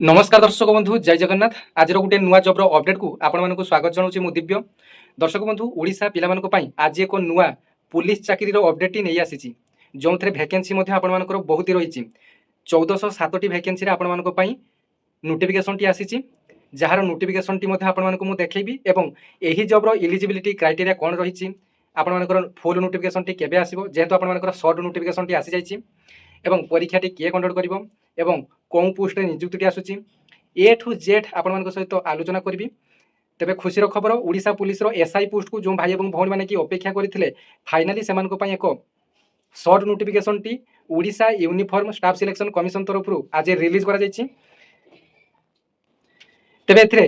नमस्कार दर्शक बंधु जय जगन्नाथ। आज गोटे नुआ जब्र अपडेट को आपण स्वागत जनाऊँ मु दिव्य। दर्शक बंधु ओडिशा पिला आज एक नुआ पुलिस चाकरी अपडेट नहीं आसी जो थे भैकेंसी आपर बहुत ही रही 1407 भैकेंसी आपण नोटिफिकेशन टी आसी जार नोटिफिकेशन टी आपको देखी और यही जब्र इलिजिबिलिटी क्राइटेरिया कौन रही आपर फुल नोटिफिकेशन टी केबे आसीबो जेहेतु आपर सर्ट नोटिफिकेशन टी आसी जाइए एवं परीक्षाटी किए कंडक्ट करिवो एवं कौन पोस्ट नियुक्ति आसूची ए ठू जेड आपण सहित आलोचना करी। तेबे खुशी खबर ओडिशा पुलिस एसआई पोस्ट को जो भाई और भौणी मैंने कि अपेक्षा करते फाइनाली से एक सर्ट नोटिफिकेशन टी Odisha uniform staff selection commission तरफ आज रिलीज करा जायछि। तेबे एथिरे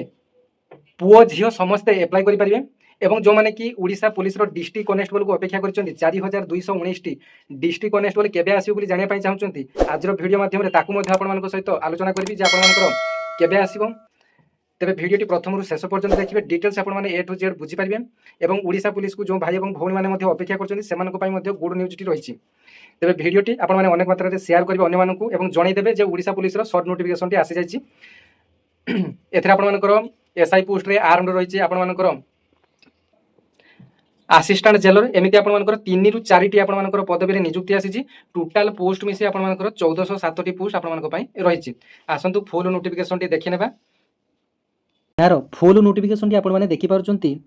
पुओ झील समस्ते एप्लाई करि परिबे एवं जो मैंने कि ओडिशा पुलिस डिस्ट्रिक्ट कनेस्टेबल को अपेक्षा कर 4219 डिस्ट्रिक्ट कनेस्टेबल केबे आसीबो बोली जानिया पई चाहउछंती आज वीडियो माध्यम रे सहित आलोचना करबी जे आपन केबे आसीबो। तेबे वीडियोटी प्रथम रु शेष पर्यंत देखिए डिटेल्स आपन ए टू जेड बुझी पारिबे एवं ओडिशा पुलिस को जो भाई और भौणी माने अपेक्षा करछंती सेमानक पई मध्ये गुड न्यूज टी रहिछि। तेबे वीडियोटी आपन माने अनेक मात्रा रे शेयर करबे अन्य मानकू एवं जणाई देबे जे ओडिशा पुलिस शॉर्ट नोटिफिकेशन टी आसी जाइछि। एथरे आपन मानकर एसआई पोस्ट रे आर्म रहिछि आपन मानकर असिस्टेंट जेलर एमती आपर 3 ରୁ 4टी आपर पदवी नियुक्ति आसी टोटाल पोस्ट मिसी आपर 1407 पोस्ट आपण रही। आसतु फुल नोटिफिकेशन टी देखि नेबा। यार फुल नोटिफिकेशन टी आपण माने देखि पारुचंती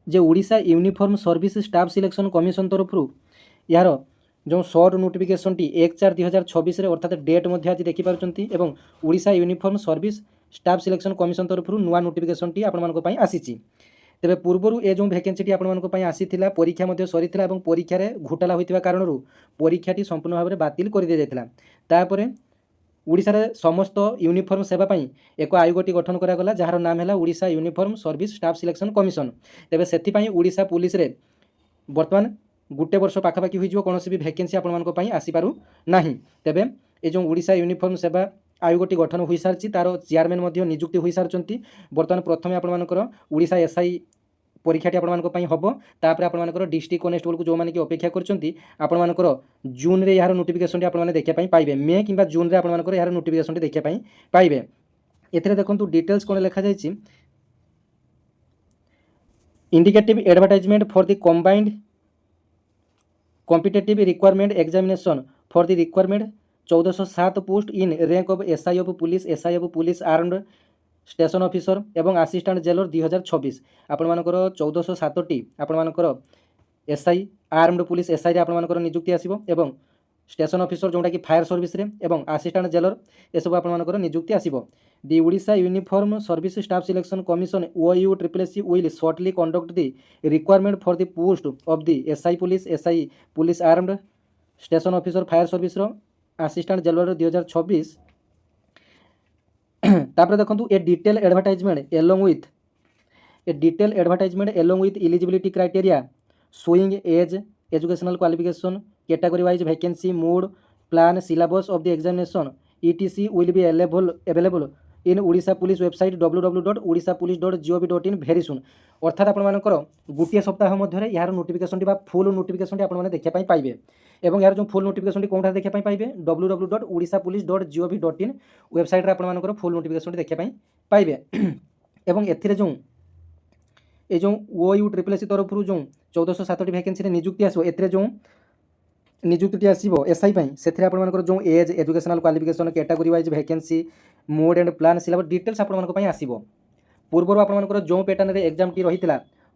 जे Odisha uniform service staff selection commission तरफ यार जो शॉर्ट नोटिफिकेशन टी 1/4/2026 रे अर्थात डेट मध्य आज देखि पारुचंती एवं Odisha uniform service staff selection commission तरफ नुआ नोटिफिकेशन टी आपण मानको पई आसीची। तेबे पूर्वरु ए जो भैकेंसी आपण मानको पई आसीथिला परीक्षा मध्ये सरीथिला एवं परीक्षा रे घोटाला होइतिबा कारणरू परीक्षाटी संपूर्ण भाव में बातिल कर दिया जायतिला। तापरे ओडिशा रे समस्त यूनिफॉर्म सेवा पई एक आयोगटी गठन करा गला जार नाम हैला Odisha uniform service staff selection commission. तेबे सेथि पई ओडिशा पुलिस रे वर्तमान गुटे वर्ष पाखापाखि होइजो कोनोसी भी भैकेंसी आपण मानको पई आसी पारु नाही। तेबे ए जो ओडिशा यूनिफॉर्म सेवा आयोगटी गठन हो सारी तार चेयरमैन नियुक्ति हो सारी। बर्तमान प्रथम आपर ओडिशा एसआई परीक्षाटी आपण हम तापर आपर डिस्ट्रिक्ट कनेस्टेबल को जो मैंने कि अपेक्षा कर जून रे यार नोटिफिकेशन आपने देखापी पाइबे मे कि जून रे आपर यार नोटिफिकेशन देखापी पाइबे। एथिरे देखंतु डिटेल्स कोन लिखा जायछि indicative advertisement for the combined competitive requirement examination for the requirement 1407 post in rank of SI of police armed station officer एवं असिस्टेंट जेलर 2026 आपण मानकर 1407 आपण मानकर एसआई आर्म्ड पुलिस एसआई रे आपण मानकर नियुक्ति आसीबो एवं स्टेशन ऑफिसर जोंटा कि फायर सर्विस रे एवं असिस्टेंट जेलर ए सब आपण मानकर नियुक्ति आसीबो। The Odisha uniform service staff selection commission OUSSC will shortly conduct the requirement for the post of the SI police armed station officer fire service रो असिस्टेंट जेलर 2026। तापर देखंतु ए detail advertisement along with eligibility criteria showing age educational qualification category wise vacancy mode plan syllabus of the examination ETC will be available in Odisha police website www.odishapolice.gov.in very soon. अर्थात आपर गोटे सप्ताह मध्य यार notification full notification आपने देखापी पाइबे एवं यार जो फुल नोटिफिकेशन कौन देखापी पाइबे www.odishapolice.gov.in वेबसाइट आपर फुल नोटिफिकेशन देखापी पाइबे। एवं एथिरे जो ये जो OUSSC तरफ जो 1407 भैकेंसी नियुक्ति आसो एथिरे जो नियुक्ति आसो एसआई से जो age educational qualification category wise vacancy mode and plan syllabus details आपण आसो। पूर्वर आपर जो पैटर्न रे एग्जाम टी रही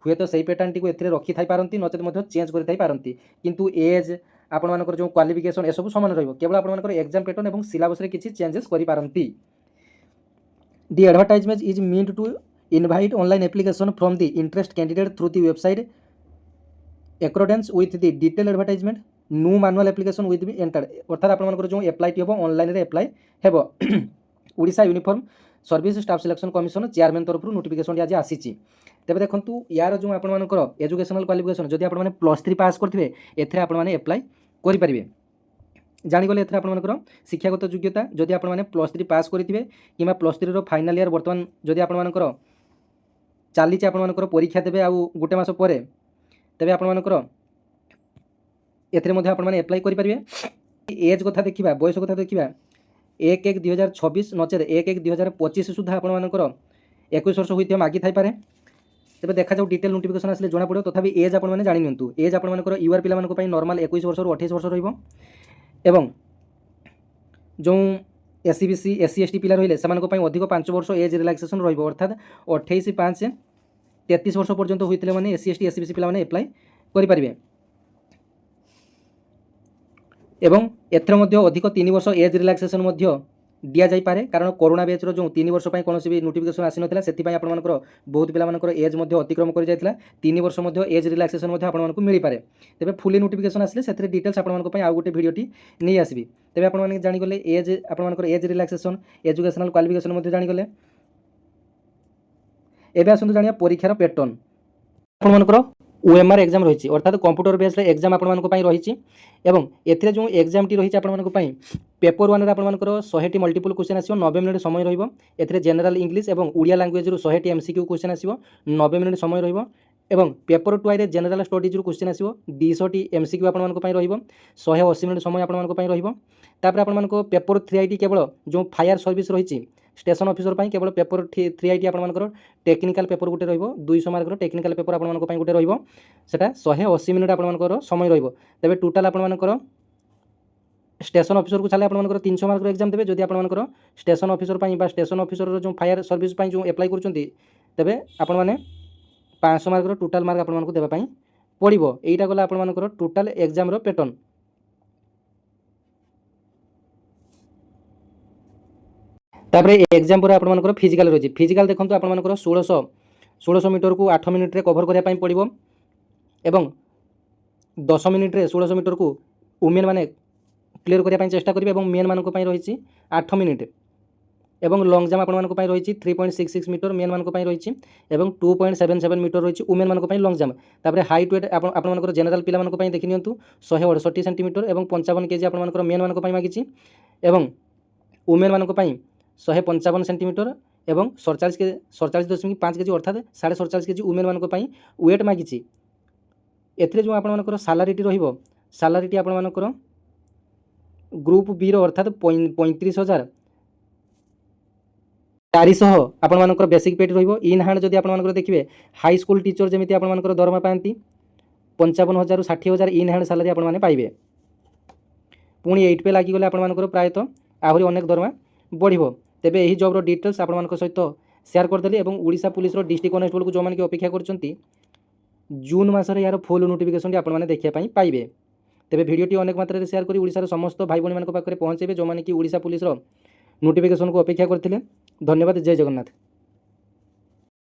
हुए तो सही पैटर्न टी को एथिरे रखी थाई पारंती नचेत चेंज करि थाई पारंती किंतु एज आपर जो क्वालिफिकेशन ए सब समान रहिबो केवल आपर एग्जाम पैटर्न एवं सिलेबस रे किछि चेंजेस करि पारंती। The advertisement is meant to invite online application from the interest candidate through the website accordance with the detail advertisement no manual application with be enter. अर्थात आपर जो एप्लाई टी हम ऑनलाइन रे एप्लाई हेबो। Odisha uniform service staff selection commission chairman तरफ notification आज आसी। तेबे देखंतु यार जो आपर एजुकेशनल क्वालिफिकेशन जदि आपने +3 पास करथिबे एथरे आपने एप्लाई करि परिबे। जानिगले एथरे आपर शिक्षागत योग्यता जदि आपने +3 पास करथिबे किमा +3 रो फाइनल ईयर वर्तमान जदि आपर चली आपर परीक्षा देबे आ गोटे मास पर तेबे आपर एथरे मध्ये आपण माने एप्लाई करि परिबे। एज कथा देखिबा बयस कथा देखिबा 1/1/2026 ନଚେତ୍ 1/1/2025 ସୁଦ୍ଧା ଆପଣମାନଙ୍କର 21 ବର୍ଷ ହୋଇଥିବା ମାଗିଥାଇପାରେ। ତେବେ ଦେଖାଯାଉ ଡିଟେଲ୍ ନୋଟିଫିକେସନ୍ ଆସିଲେ ଜଣାପଡ଼ିବ। ତଥାପି ଏଜ୍ ଆପଣମାନେ ଜାଣି ନିଅନ୍ତୁ। ଏଜ୍ ଆପଣମାନଙ୍କର ୟୁଆର୍ ପିଲାମାନଙ୍କ ପାଇଁ ନର୍ମାଲ୍ 21 ବର୍ଷରୁ 28 ବର୍ଷ ରହିବ ଏବଂ ଯେଉଁ SC BC SC ST ପିଲା ରହିଲେ ସେମାନଙ୍କ ପାଇଁ ଅଧିକ 5 ବର୍ଷ ଏଜ୍ ରିଲାକ୍ସେସନ୍ ରହିବ, ଅର୍ଥାତ୍ 28/5/33 ବର୍ଷ ପର୍ଯ୍ୟନ୍ତ ହୋଇଥିଲେ ମାନେ SC ST SC BC ପିଲାମାନେ ଆପ୍ଲାଏ କରିପାରିବେ ଏବଂ ଏଥିରେ ମଧ୍ୟ ଅଧିକ 3 ବର୍ଷ ଏଜ୍ ରିଲାକ୍ସେସନ୍ ମଧ୍ୟ ଦିଆଯାଇପାରେ, କାରଣ କରୋନା ବ୍ୟାଚ୍ର ଯେଉଁ 3 ବର୍ଷ ପାଇଁ କୌଣସି ବି ନୋଟିଫିକେସନ୍ ଆସିନଥିଲା, ସେଥିପାଇଁ ଆପଣମାନଙ୍କର ବହୁତ ପିଲାମାନଙ୍କର ଏଜ୍ ମଧ୍ୟ ଅତିକ୍ରମ କରିଯାଇଥିଲା। 3 ବର୍ଷ ମଧ୍ୟ ଏଜ୍ ରିଲାକ୍ସେସନ୍ ମଧ୍ୟ ଆପଣମାନଙ୍କୁ ମିଳିପାରେ। ତେବେ ଫୁଲି ନୋଟିଫିକେସନ୍ ଆସିଲେ ସେଥିରେ ଡିଟେଲ୍ସ ଆପଣମାନଙ୍କ ପାଇଁ ଆଉ ଗୋଟେ ଭିଡ଼ିଓଟି ନେଇ ଆସିବି। ତେବେ ଆପଣମାନେ ଜାଣିଗଲେ ଏଜ୍, ଆପଣମାନଙ୍କର ଏଜ୍ ରିଲାକ୍ସେସନ୍, ଏଜୁକେସନାଲ୍ କ୍ୱାଲିଫିକେସନ୍ ମଧ୍ୟ ଜାଣିଗଲେ। ଏବେ ଆସନ୍ତୁ ଜାଣିବା ପରୀକ୍ଷାର ପ୍ୟାଟର୍ନ। ଆପଣମାନଙ୍କର OMR ଏକ୍ଜାମ୍ ରହିଛି, ଅର୍ଥାତ୍ କମ୍ପ୍ୟୁଟର ବେସ୍ରେ ଏକ୍ଜାମ୍ ଆପଣମାନଙ୍କ ପାଇଁ ରହିଛି ଏବଂ ଏଥିରେ ଯେଉଁ ଏକ୍ଜାମ୍ଟି ରହିଛି ଆପଣମାନଙ୍କ ପାଇଁ ପେପର୍ 1ରେ ଆପଣମାନଙ୍କର 100ଟି ମଲ୍ଟିପୁଲ୍ କ୍ୱେଶ୍ଚନ୍ ଆସିବ, 90 ମିନିଟ୍ ସମୟ ରହିବ। ଏଥିରେ ଜେନେରାଲ୍ ଇଂଲିଶ ଏବଂ ଓଡ଼ିଆ ଲାଙ୍ଗୁଏଜ୍ରୁ 100ଟି MCQ କ୍ୱେଶ୍ଚନ୍ ଆସିବ, 90 ମିନିଟ୍ ସମୟ ରହିବ ଏବଂ ପେପର୍ 2ରେ ଜେନେରାଲ୍ ଷ୍ଟଡିଜ୍ରୁ କ୍ୱେଶ୍ଚନ୍ ଆସିବ, 200ଟି MCQ ଆପଣମାନଙ୍କ ପାଇଁ ରହିବ, 180 ମିନିଟ୍ ସମୟ ଆପଣମାନଙ୍କ ପାଇଁ ରହିବ। ତାପରେ ଆପଣମାନଙ୍କ ପେପର୍ 3IT କେବଳ ଯେଉଁ ଫାୟାର ସର୍ଭିସ୍ ରହିଛି ଷ୍ଟେସନ୍ ଅଫିସର ପାଇଁ କେବଳ ପେପର୍ 3IT ଆପଣମାନଙ୍କର ଟେକ୍ନିକାଲ୍ ପେପର୍ ଗୋଟେ ରହିବ, 200 ମାର୍କର ଟେକ୍ନିକାଲ୍ ପେପର୍ ଆପଣମାନଙ୍କ ପାଇଁ ଗୋଟେ ରହିବ, ସେଟା 180 ମିନିଟ୍ ଆପଣମାନଙ୍କର ସମୟ ରହିବ। ତେବେ ଟୋଟାଲ୍ ଆପଣମାନଙ୍କର ଷ୍ଟେସନ୍ ଅଫିସରକୁ ଛାଡ଼ିଲେ ଆପଣମାନଙ୍କର 300 ମାର୍କର ଏକ୍ଜାମ୍ ଦେବେ। ଯଦି ଆପଣମାନଙ୍କର ଷ୍ଟେସନ୍ ଅଫିସର ପାଇଁ ବା ଷ୍ଟେସନ୍ ଅଫିସରର ଯେଉଁ ଫାୟାର ସର୍ଭିସ୍ ପାଇଁ ଯେଉଁ ଆପ୍ଲାଏ କରୁଛନ୍ତି, ତେବେ ଆପଣମାନେ 500 ମାର୍କର ଟୋଟାଲ୍ ମାର୍କ ଆପଣମାନଙ୍କୁ ଦେବା ପାଇଁ ପଡ଼ିବ। ଏଇଟା ଗଲା ଆପଣମାନଙ୍କର ଟୋଟାଲ୍ ଏକ୍ଜାମ୍ର ପ୍ୟାଟର୍ନ। ତାପରେ ଏକ୍ଜାମ୍ ପରେ ଆପଣମାନଙ୍କର ଫିଜିକାଲ୍ ରହିଛି। ଫିଜିକାଲ୍ ଦେଖନ୍ତୁ ଆପଣମାନଙ୍କର 1600 ମିଟରକୁ 8 ମିନିଟ୍ରେ କଭର୍ କରିବା ପାଇଁ ପଡ଼ିବ ଏବଂ 10 ମିନିଟ୍ରେ 1600 ମିଟରକୁ ଓମେନ୍ ମାନେ କ୍ଲିୟର୍ କରିବା ପାଇଁ ଚେଷ୍ଟା କରିବେ ଏବଂ ମେନ୍ମାନଙ୍କ ପାଇଁ ରହିଛି 8 ମିନିଟ୍ ଏବଂ ଲଙ୍ଗ୍ ଜାମ୍ପ ଆପଣମାନଙ୍କ ପାଇଁ ରହିଛି 3.66 ମିଟର ମେନ୍ମାନଙ୍କ ପାଇଁ ରହିଛି ଏବଂ 2.77 ମିଟର ରହିଛି ଓମେନ୍ମାନଙ୍କ ପାଇଁ ଲଙ୍ଗ୍ ଜାମ୍ପ। ତାପରେ ହାଇଟ୍ ୱେଟ୍ ଆପଣମାନଙ୍କର ଜେନେରାଲ୍ ପିଲାମାନଙ୍କ ପାଇଁ ଦେଖି ନିଅନ୍ତୁ 168 ସେଣ୍ଟିମିଟର ଏବଂ 55 କେଜି ଆପଣମାନଙ୍କର ମେନ୍ମାନଙ୍କ ପାଇଁ ମାଗିଛି ଏବଂ ଓମେନ୍ମାନଙ୍କ ପାଇଁ 155 ସେଣ୍ଟିମିଟର ଏବଂ 47.5 କେଜି ଅର୍ଥାତ୍ 47.5 କେଜି ଓମେନ୍ମାନଙ୍କ ପାଇଁ ୱେଟ୍ ମାଗିଛି। ଏଥିରେ ଯେଉଁ ଆପଣମାନଙ୍କର ସାଲାରିଟି ରହିବ, ସାଲାରିଟି ଆପଣମାନଙ୍କର ଗ୍ରୁପ୍ ବିର ଅର୍ଥାତ୍ 35,400 ଆପଣମାନଙ୍କର ବେସିକ୍ ପେ'ଟି ରହିବ। ଇନ୍ ହ୍ୟାଣ୍ଡ ଯଦି ଆପଣମାନଙ୍କର ଦେଖିବେ ହାଇ ସ୍କୁଲ ଟିଚର ଯେମିତି ଆପଣମାନଙ୍କର ଦରମା ପାଆନ୍ତି 55,000ରୁ 60,000 ଇନ୍ ହ୍ୟାଣ୍ଡ ସାଲାରି ଆପଣମାନେ ପାଇବେ। ପୁଣି 8 ପେ ଲାଗିଗଲେ ଆପଣମାନଙ୍କର ପ୍ରାୟତଃ ଆହୁରି ଅନେକ ଦରମା ବଢ଼ିବ। ତେବେ ଏହି ଜବ୍ର ଡିଟେଲ୍ସ ଆପଣମାନଙ୍କ ସହିତ ସେୟାର କରିଦେଲି ଏବଂ ଓଡ଼ିଶା ପୁଲିସର ଡିଷ୍ଟ୍ରିକ୍ଟ କନେଷ୍ଟବଳକୁ ଯେଉଁମାନେ କି ଅପେକ୍ଷା କରୁଛନ୍ତି ଜୁନ୍ ମାସରେ ଏହାର ଫୁଲ୍ ନୋଟିଫିକେସନଟି ଆପଣମାନେ ଦେଖିବା ପାଇଁ ପାଇବେ। ତେବେ ଭିଡ଼ିଓଟି ଅନେକ ମାତ୍ରାରେ ସେୟାର କରି ଓଡ଼ିଶାର ସମସ୍ତ ଭାଇ ଭଉଣୀମାନଙ୍କ ପାଖରେ ପହଞ୍ଚାଇବେ ଯେଉଁମାନେ କି ଓଡ଼ିଶା ପୁଲିସର ନୋଟିଫିକେସନକୁ ଅପେକ୍ଷା କରିଥିଲେ। ଧନ୍ୟବାଦ। ଜୟ ଜଗନ୍ନାଥ।